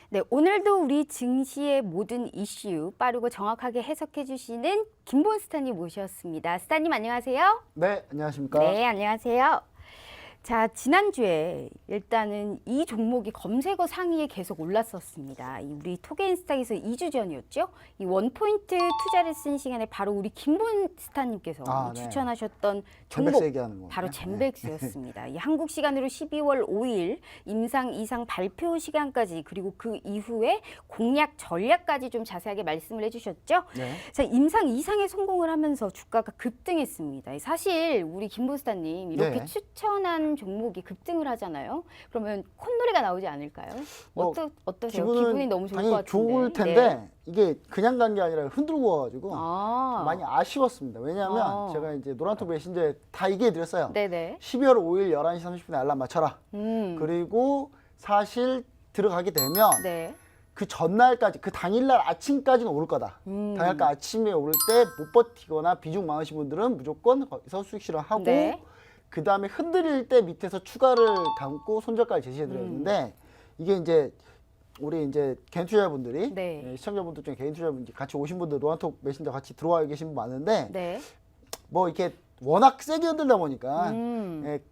네, 오늘도 우리 증시의 모든 이슈 빠르고 정확하게 해석해 주시는 김본 스타님 모셨습니다. 스타님 안녕하세요. 네, 안녕하십니까? 네, 안녕하세요. 자, 지난주에 일단은 이 종목이 검색어 상위에 계속 올랐었습니다. 우리 토게인스탁에서 2주 전이었죠? 이 원포인트 투자를 쓴 시간에 바로 우리 김본 스타님께서 네. 추천하셨던 젠백스 종목 얘기하는 거. 바로 젠백스였습니다. 이 한국 시간으로 12월 5일 임상 이상 발표 시간까지 그리고 그 이후에 공략 전략까지 좀 자세하게 말씀을 해주셨죠? 네. 자, 임상 이상에 성공을 하면서 주가가 급등했습니다. 사실 우리 김보스타님 이렇게 네. 추천한 종목이 급등을 하잖아요. 그러면 콧노래가 나오지 않을까요? 뭐, 어떠세요? 기분이 너무 좋을 것 같은데. 좋을 텐데 이게 그냥 간 게 아니라 흔들고 와가지고 아. 많이 아쉬웠습니다. 왜냐하면 제가 이제 노란톡 메신저에 다 얘기해 드렸어요. 네네. 12월 5일 11시 30분에 알람 맞춰라. 그리고 사실 들어가게 되면 네. 그 전날까지, 그 당일날 아침까지는 오를 거다. 당일날 아침에 오를 때 못 버티거나 비중 많으신 분들은 무조건 거기서 수익 실현하고 네. 그 다음에 흔들릴 때 밑에서 추가를 감고 손절가를 제시해 드렸는데 이게 이제 우리 이제 개인 투자자분들이 네. 시청자분들 중에 개인 투자자분들 같이 오신 분들 노란톡 메신저 같이 들어와 계신 분 많은데 네. 뭐 이렇게 워낙 세게 흔들다 보니까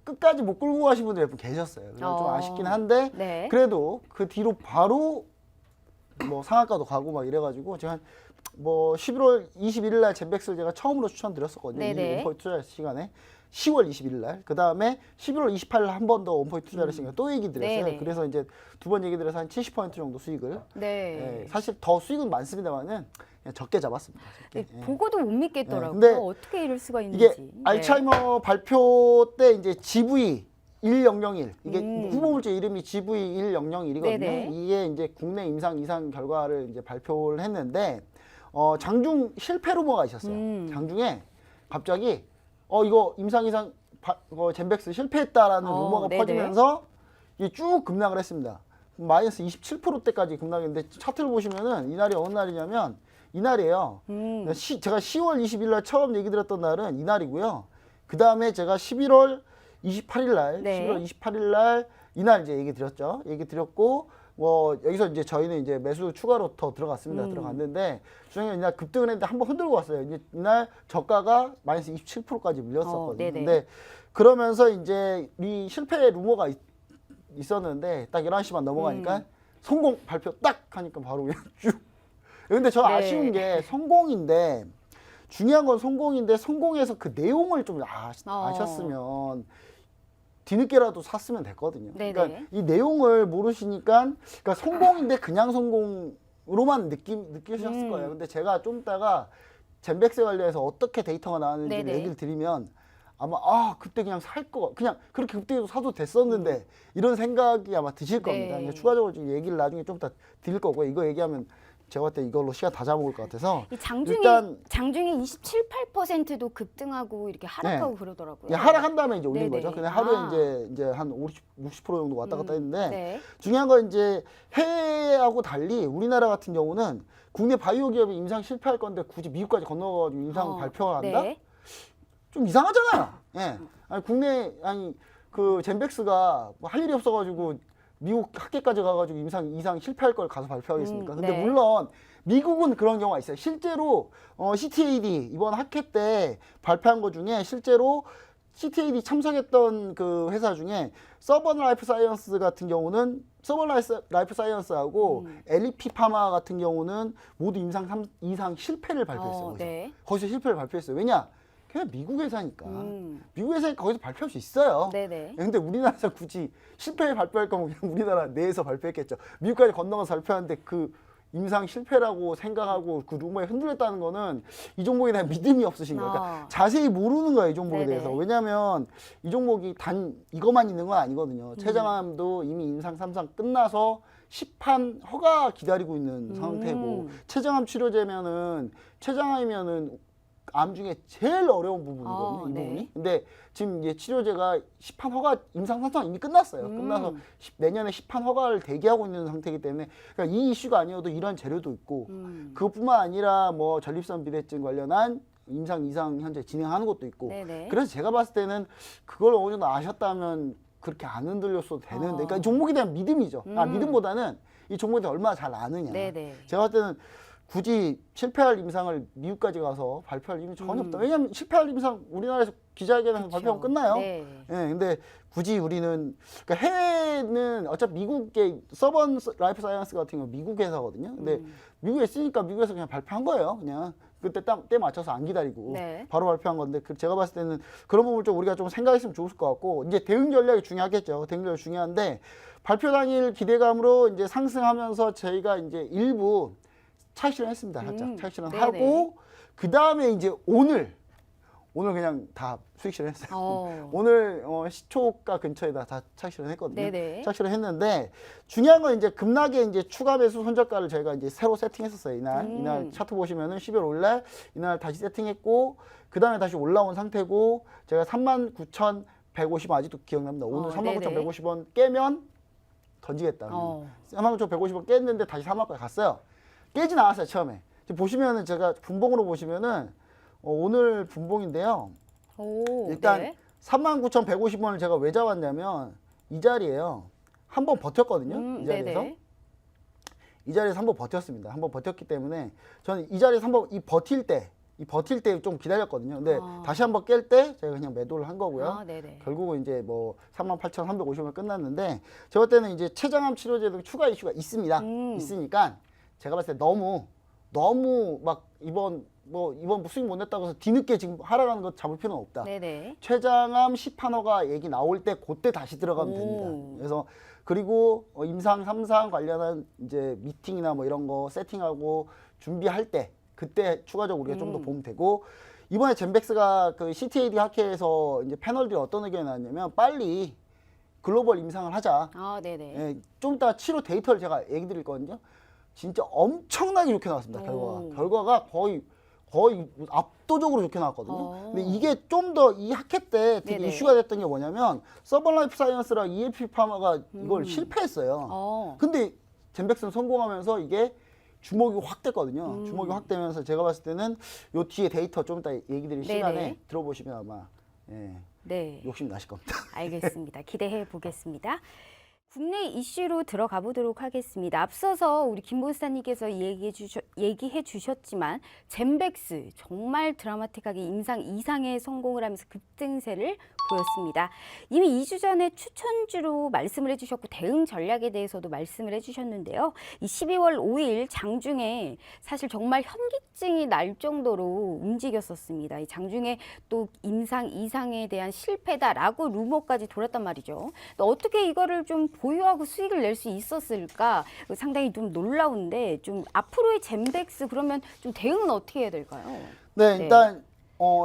끝까지 못 끌고 가신 분들이 몇 분 계셨어요. 그래서 좀 아쉽긴 한데 네. 그래도 그 뒤로 바로 뭐 상한가도 가고 막 이래가지고 제가 뭐 11월 21일 날 젠백스를 제가 처음으로 추천드렸었거든요. 네네. 이 원포인트 투자 시간에 10월 21일 날. 그 다음에 11월 28일 한 번 더 원포인트 투자를 했으니까 또 얘기 드렸어요. 네네. 그래서 이제 두 번 얘기 드려서 한 70% 정도 수익을. 네. 예, 사실 더 수익은 많습니다만은 그냥 적게 잡았습니다. 적게. 네, 보고도 못 믿겠더라고요. 근데 어떻게 이럴 수가 있는지. 이게 알츠하이머 발표 때 이제 GV 1001 이게 후보물질 이름이 GV 1001이거든요. 네네. 이게 이제 국내 임상 이상 결과를 이제 발표를 했는데 장중 실패 루머가 있었어요. 장중에 갑자기 이거 임상 이상 젠백스 실패했다라는 루머가 네네. 퍼지면서 이게 쭉 급락을 했습니다. 마이너스 27%대까지 급락했는데 차트를 보시면은 이날이 어느 날이냐면 이날이에요. 제가 10월 20일 날 처음 얘기 드렸던 날은 이날이고요. 그 다음에 제가 11월 28일 날, 네. 11월 28일 날 이날 이제 얘기 드렸죠. 얘기 드렸고 뭐 여기서 이제 저희는 이제 매수 추가로 더 들어갔습니다. 들어갔는데 주장이 이날 급등을 했는데 한번 흔들고 왔어요. 이제 이날 저가가 마이너스 27%까지 밀렸었거든요. 네네. 근데 그러면서 이제 이 실패 루머가 있었는데 딱 11시만 넘어가니까 성공 발표 딱 하니까 바로 그냥 쭉. 근데 저 네. 아쉬운 게 성공인데 중요한 건 성공인데 성공해서 그 내용을 좀 아셨으면 뒤늦게라도 샀으면 됐거든요. 네네. 그러니까 이 내용을 모르시니까 그러니까 성공인데 그냥 성공으로만 느끼셨을 거예요. 근데 제가 좀 이따가 젠백스 관련해서 어떻게 데이터가 나왔는지 네네. 얘기를 드리면 아마 그때 그냥 그냥 그렇게 그때도 사도 됐었는데 이런 생각이 아마 드실 겁니다. 네. 그러니까 추가적으로 지금 얘기를 나중에 좀 이따 드릴 거고 이거 얘기하면 제가 볼때 이걸로 시간 다 잡아먹을 것 같아서 이 장중에 일단 27, 8%도 급등하고 이렇게 하락하고 네. 그러더라고요. 하락한 다음에 이제 올린 네네. 거죠. 근데 하루에 아. 이제 한 60% 정도 왔다 갔다 했는데 네. 중요한 건 이제 해외하고 달리 우리나라 같은 경우는 국내 바이오 기업이 임상 실패할 건데 굳이 미국까지 건너가지고 임상 발표를 한다? 네. 좀 이상하잖아요. 예. 아니 그 젠백스가 뭐 할 일이 없어가지고 미국 학계까지 가가지고 이상 실패할 걸 가서 발표하겠습니까? 근데 네. 물론 미국은 그런 경우가 있어요. 실제로 CTAD 이번 학회 때 발표한 것 중에 실제로 CTAD 참석했던 그 회사 중에 서번 라이프 사이언스 같은 경우는 서번 라이프 사이언스하고 LEP 파마 같은 경우는 모두 이상 실패를 발표했어요. 거기서. 네. 거기서 실패를 발표했어요. 왜냐? 그냥 미국 회사니까. 미국 회사니까 거기서 발표할 수 있어요. 네네. 근데 우리나라에서 굳이 실패 발표할 거면 그냥 우리나라 내에서 발표했겠죠. 미국까지 건너가서 발표하는데 그 임상 실패라고 생각하고 그 루머에 흔들렸다는 거는 이 종목에 대한 믿음이 없으신 거예요. 그러니까 자세히 모르는 거예요, 이 종목에 네네. 대해서. 왜냐하면 이 종목이 단 이것만 있는 건 아니거든요. 최장암도 이미 임상 3상 끝나서 시판 허가 기다리고 있는 상태고 췌장암 치료제면은 췌장암이면은 암 중에 제일 어려운 부분이거든요. 이 네. 부분이. 근데 지금 이제 치료제가 시판 허가 임상 3상 이미 끝났어요. 끝나서 내년에 시판 허가를 대기하고 있는 상태이기 때문에 그러니까 이 이슈가 아니어도 이런 재료도 있고 그것뿐만 아니라 뭐 전립선 비대증 관련한 임상 2상 현재 진행하는 것도 있고 네네. 그래서 제가 봤을 때는 그걸 어느 정도 아셨다면 그렇게 안 흔들렸어도 되는데, 어. 그러니까 이 종목에 대한 믿음이죠. 믿음보다는 이 종목에 대해 얼마나 잘 아느냐. 네네. 제가 볼 때는 굳이 실패할 임상을 미국까지 가서 발표할 이유는 전혀 없다. 왜냐하면 실패할 임상 우리나라에서 기자회견에서 발표하면 끝나요. 네. 예, 근데 굳이 우리는, 그러니까 해외는 어차피 미국의 서번 라이프 사이언스 같은 경우 미국 회사거든요. 근데 미국에 있으니까 미국에서 그냥 발표한 거예요. 그냥 그때 때 맞춰서 안 기다리고 네. 바로 발표한 건데, 제가 봤을 때는 그런 부분을 좀 우리가 좀 생각했으면 좋을 것 같고, 이제 대응 전략이 중요하겠죠. 대응 전략이 중요한데, 발표 당일 기대감으로 이제 상승하면서 저희가 이제 일부 차익 실현했습니다. 살짝 차익 네네. 실현하고, 그 다음에 이제 오늘 그냥 다 수익 실현했어요. 오늘 시초가 근처에다 다 차익 실현했거든요. 네네. 차익 실현했는데, 중요한 건 이제 급락의 이제 추가 매수 손절가를 저희가 이제 새로 세팅했었어요. 이날 차트 보시면은 12월 5일날 이날 다시 세팅했고, 그 다음에 다시 올라온 상태고, 제가 39,150원 아직도 기억납니다. 오늘 39,150원 깨면 던지겠다. 39,150원 깼는데 다시 3만까지 갔어요. 깨진 않았어요, 처음에. 지금 보시면은 제가 분봉으로 보시면은 오늘 분봉인데요. 일단 네. 39,150원을 제가 왜 잡았냐면 이 자리에요. 한번 버텼거든요. 이 자리에서. 네네. 이 자리에서 한번 버텼습니다. 한번 버텼기 때문에 저는 이 자리에서 한번 버틸 때 좀 기다렸거든요. 근데 다시 한번 깰 때 제가 그냥 매도를 한 거고요. 네네. 결국은 이제 뭐 38,350원 끝났는데, 저 볼 때는 이제 췌장암 치료제도 추가 이슈가 있습니다. 있으니까 제가 봤을 때 너무 막 이번 수익 못 냈다고 해서 뒤늦게 지금 하락하는 거 잡을 필요는 없다. 네네. 췌장암 시판허가 얘기 나올 때 그때 다시 들어가면 됩니다. 그래서 그리고 임상 3상 관련한 이제 미팅이나 뭐 이런 거 세팅하고 준비할 때 그때 추가적으로 우리가 좀 더 보면 되고, 이번에 젠백스가 그 CTAD 학회에서 이제 패널들이 어떤 의견이 나왔냐면, 빨리 글로벌 임상을 하자. 네네. 예, 좀 이따 치료 데이터를 제가 얘기 드릴 거거든요. 진짜 엄청나게 좋게 나왔습니다. 결과가 거의 압도적으로 좋게 나왔거든요. 근데 이게 좀 더 이 학회 때 되게 네네. 이슈가 됐던 게 뭐냐면, 서번라이프 사이언스랑 ELP 파마가 이걸 실패했어요. 근데 젠백스는 성공하면서 이게 주목이 확 됐거든요. 주목이 확 되면서 제가 봤을 때는 요 뒤에 데이터 좀 이따 얘기 드릴 시간에 들어보시면 아마 네. 욕심 나실 겁니다. 알겠습니다. 기대해 보겠습니다. 국내 이슈로 들어가 보도록 하겠습니다. 앞서서 우리 김보사님께서 얘기해 주셨지만 젠백스 정말 드라마틱하게 임상 이상의 성공을 하면서 급등세를 보였습니다. 이미 2주 전에 추천주로 말씀을 해주셨고 대응 전략에 대해서도 말씀을 해주셨는데요. 이 12월 5일 장중에 사실 정말 현기증이 날 정도로 움직였었습니다. 이 장중에 또 임상 이상에 대한 실패다라고 루머까지 돌았단 말이죠. 어떻게 이거를 좀 보유하고 수익을 낼 수 있었을까 상당히 좀 놀라운데, 좀 앞으로의 젠백스 그러면 좀 대응은 어떻게 해야 될까요? 네, 일단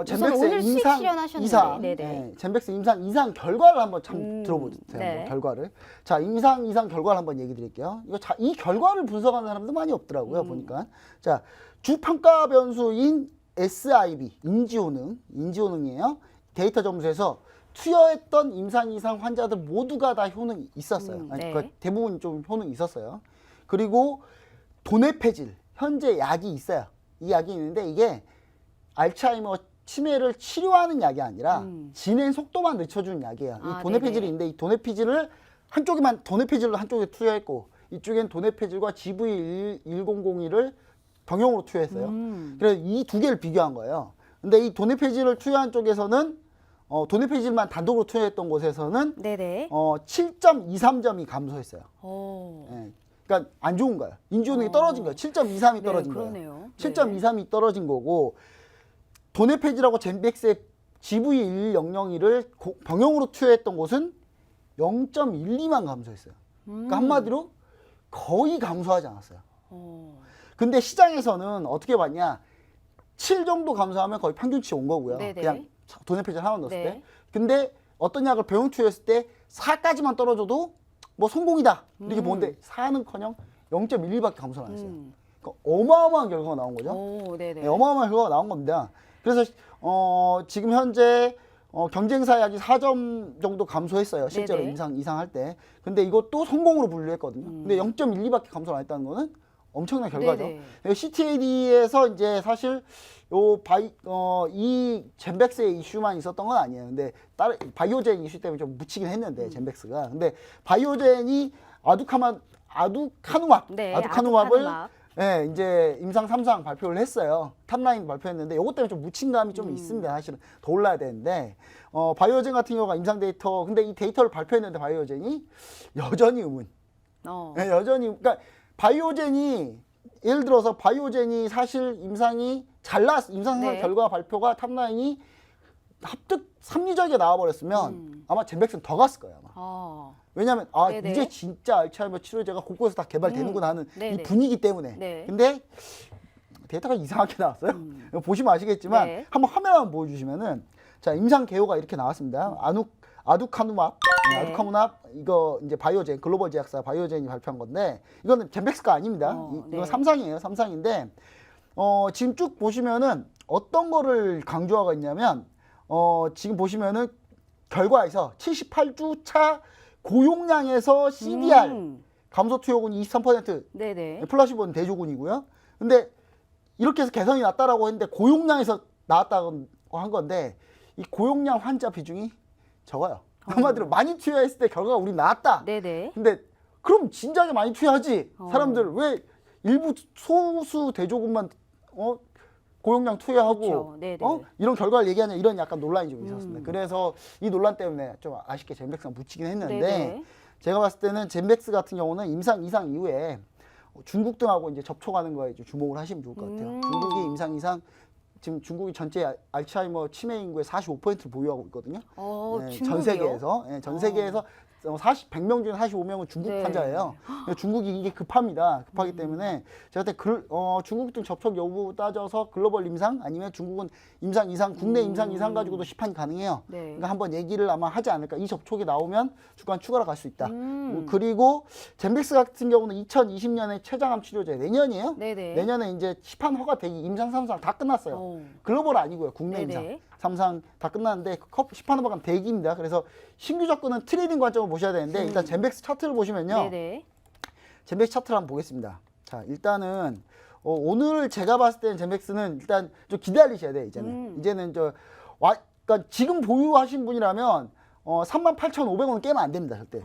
젠백스 오늘 수익 임상 실현하셨는데. 이상, 네네. 젠백스 임상 이상 결과를 한번 들어보세요. 네. 결과를. 자, 임상 이상 결과를 한번 얘기 드릴게요. 이 결과를 분석하는 사람도 많이 없더라고요, 보니까. 자, 주 평가 변수인 SIB, 인지효능이에요. 데이터 점수에서 투여했던 임상 이상 환자들 모두가 다 효능이 있었어요. 네. 그러니까 대부분 좀 효능이 있었어요. 그리고 도네페질, 현재 약이 있어요. 이 약이 있는데 이게 알츠하이머 치매를 치료하는 약이 아니라 진행 속도만 늦춰주는 약이에요. 이 도네페질이 있는데 이 도네페질을 한쪽에 투여했고, 이쪽엔 도네페질과 GV1001을 병용으로 투여했어요. 그래서 이 두 개를 비교한 거예요. 근데 이 도네페질을 투여한 쪽에서는 도네페질만 단독으로 투여했던 곳에서는 네네. 7.23점이 감소했어요. 예. 그러니까 안 좋은 거예요. 인지효능이 떨어진 거예요. 7.23이 떨어진 거예요. 그러네요. 7.23이 떨어진 거고, 도네페질하고 젠백스의 GV1001을 병용으로 투여했던 곳은 0.12만 감소했어요. 그러니까 한마디로 거의 감소하지 않았어요. 근데 시장에서는 어떻게 봤냐, 7 정도 감소하면 거의 평균치 온 거고요. 네네. 그냥 도네페질 하나 넣었을 네. 때. 근데 어떤 약을 병용 투여했을 때 4까지만 떨어져도 뭐 성공이다 이렇게 보는데 4는커녕 0.11밖에 감소를 안 했어요. 그러니까 어마어마한 결과가 나온 거죠. 네네. 네, 어마어마한 결과가 나온 겁니다. 그래서 지금 현재 경쟁사 약이 4점 정도 감소했어요. 실제로 네네. 이상할 때. 근데 이것도 성공으로 분류했거든요. 근데 0.12밖에 감소를 안 했다는 거는 엄청난 결과죠. 네네. CTAD에서 이제 사실 이 젠백스의 이슈만 있었던 건 아니에요. 근데 다른 바이오젠 이슈 때문에 좀 묻히긴 했는데 젠백스가. 근데 바이오젠이 아두카누맙, 네, 아두카누맙을 아두카누맙. 예, 이제 임상 3상 발표를 했어요. 탑라인 발표했는데 이것 때문에 좀 묻힌 감이 좀 있습니다. 사실은 더 올라야 되는데 바이오젠 같은 경우가 임상 데이터, 근데 이 데이터를 발표했는데 바이오젠이 여전히 의문. 네, 여전히 그러니까 바이오젠이 예를 들어서 바이오젠이 사실 임상 네. 결과 발표가 탑라인이 합득 합리적이게 나와버렸으면 아마 젠백스는 더 갔을 거예요. 아마. 왜냐하면 네네. 이제 진짜 알츠하이머 치료제가 곳곳에서 다 개발되는구나 하는 이 네네. 분위기 때문에. 네. 근데 데이터가 이상하게 나왔어요. 이거 보시면 아시겠지만 네. 한번 화면 한번 보여주시면은 자 임상 개요가 이렇게 나왔습니다. 아두카누맙, 네. 아두카누맙 이거 이제 바이오젠 글로벌 제약사 바이오젠이 발표한 건데 이거는 젠백스가 아닙니다. 이건 네. 3상이에요. 3상인데 지금 쭉 보시면은 어떤 거를 강조하고 있냐면 지금 보시면은 결과에서 78주 차 고용량에서 CDR 감소 투여군이 23%, 네네. 플라시보는 대조군이고요. 근데 이렇게 해서 개선이 났다라고 했는데 고용량에서 나왔다고 한 건데 이 고용량 환자 비중이 적어요. 한마디로 많이 투여했을 때 결과가 우리 나왔다. 네네. 근데 그럼 진작에 많이 투여하지. 사람들 왜 일부 소수 대조군만 고용량 투여하고 그렇죠. 네네. 이런 결과를 얘기하냐 이런 약간 논란이 좀 있었습니다. 그래서 이 논란 때문에 좀 아쉽게 젠백스가 묻히긴 했는데 네네. 제가 봤을 때는 젠백스 같은 경우는 임상 2상 이후에 중국 등하고 이제 접촉하는 거에 좀 주목을 하시면 좋을 것 같아요. 중국이 임상 2상 지금 중국이 전체 알츠하이머 치매 인구의 45%를 보유하고 있거든요. 네, 전 중국이요? 세계에서 전 세계에서 100명 중에 45명은 중국 네. 환자예요. 중국이 이게 급합니다. 급하기 때문에 제가 그때 중국 등 접촉 여부 따져서 글로벌 임상 아니면 중국은 임상 이상 국내 임상 이상 가지고도 시판이 가능해요. 네. 그러니까 한번 얘기를 아마 하지 않을까. 이 접촉이 나오면 주간 추가로 갈 수 있다. 그리고 젠백스 같은 경우는 2020년에 췌장암 치료제 내년이에요. 네네. 내년에 이제 시판 허가되기 임상 3상 다 끝났어요. 글로벌 아니고요. 국내 네네. 임상. 3상 다 끝났는데 시판 허가는 대기입니다. 그래서 신규 접근은 트레이딩 관점을 보셔야 되는데 일단 젠백스 차트를 보시면요. 네네. 젠백스 차트를 한번 보겠습니다. 자, 일단은 오늘 제가 봤을 때는 젠백스는 일단 좀 기다리셔야 돼요. 이제는 그러니까 지금 보유하신 분이라면 38,500원 깨면 안 됩니다. 절대.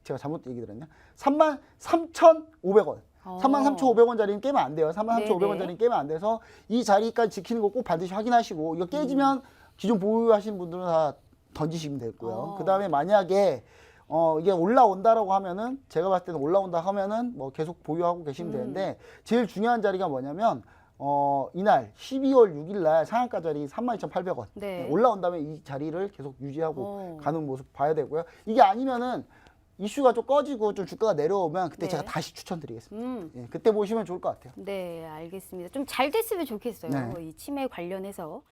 제가 잘못 얘기 들었냐? 33,500원. 33,500원짜리는 깨면 안 돼요. 33,500원짜리는 깨면 안 돼서 이 자리까지 지키는 거 꼭 반드시 확인하시고 이거 깨지면 기존 보유하신 분들은 다 던지시면 되고요. 그 다음에 만약에 이게 올라온다라고 하면은 제가 봤을 때는 올라온다 하면은 뭐 계속 보유하고 계시면 되는데 제일 중요한 자리가 뭐냐면 이날 12월 6일 날 상한가 자리 32,800원. 네. 올라온다면 이 자리를 계속 유지하고 가는 모습 봐야 되고요. 이게 아니면은 이슈가 좀 꺼지고 좀 주가가 내려오면 그때 네. 제가 다시 추천드리겠습니다. 예, 그때 보시면 좋을 것 같아요. 네, 알겠습니다. 좀 잘 됐으면 좋겠어요. 네. 이 치매 관련해서.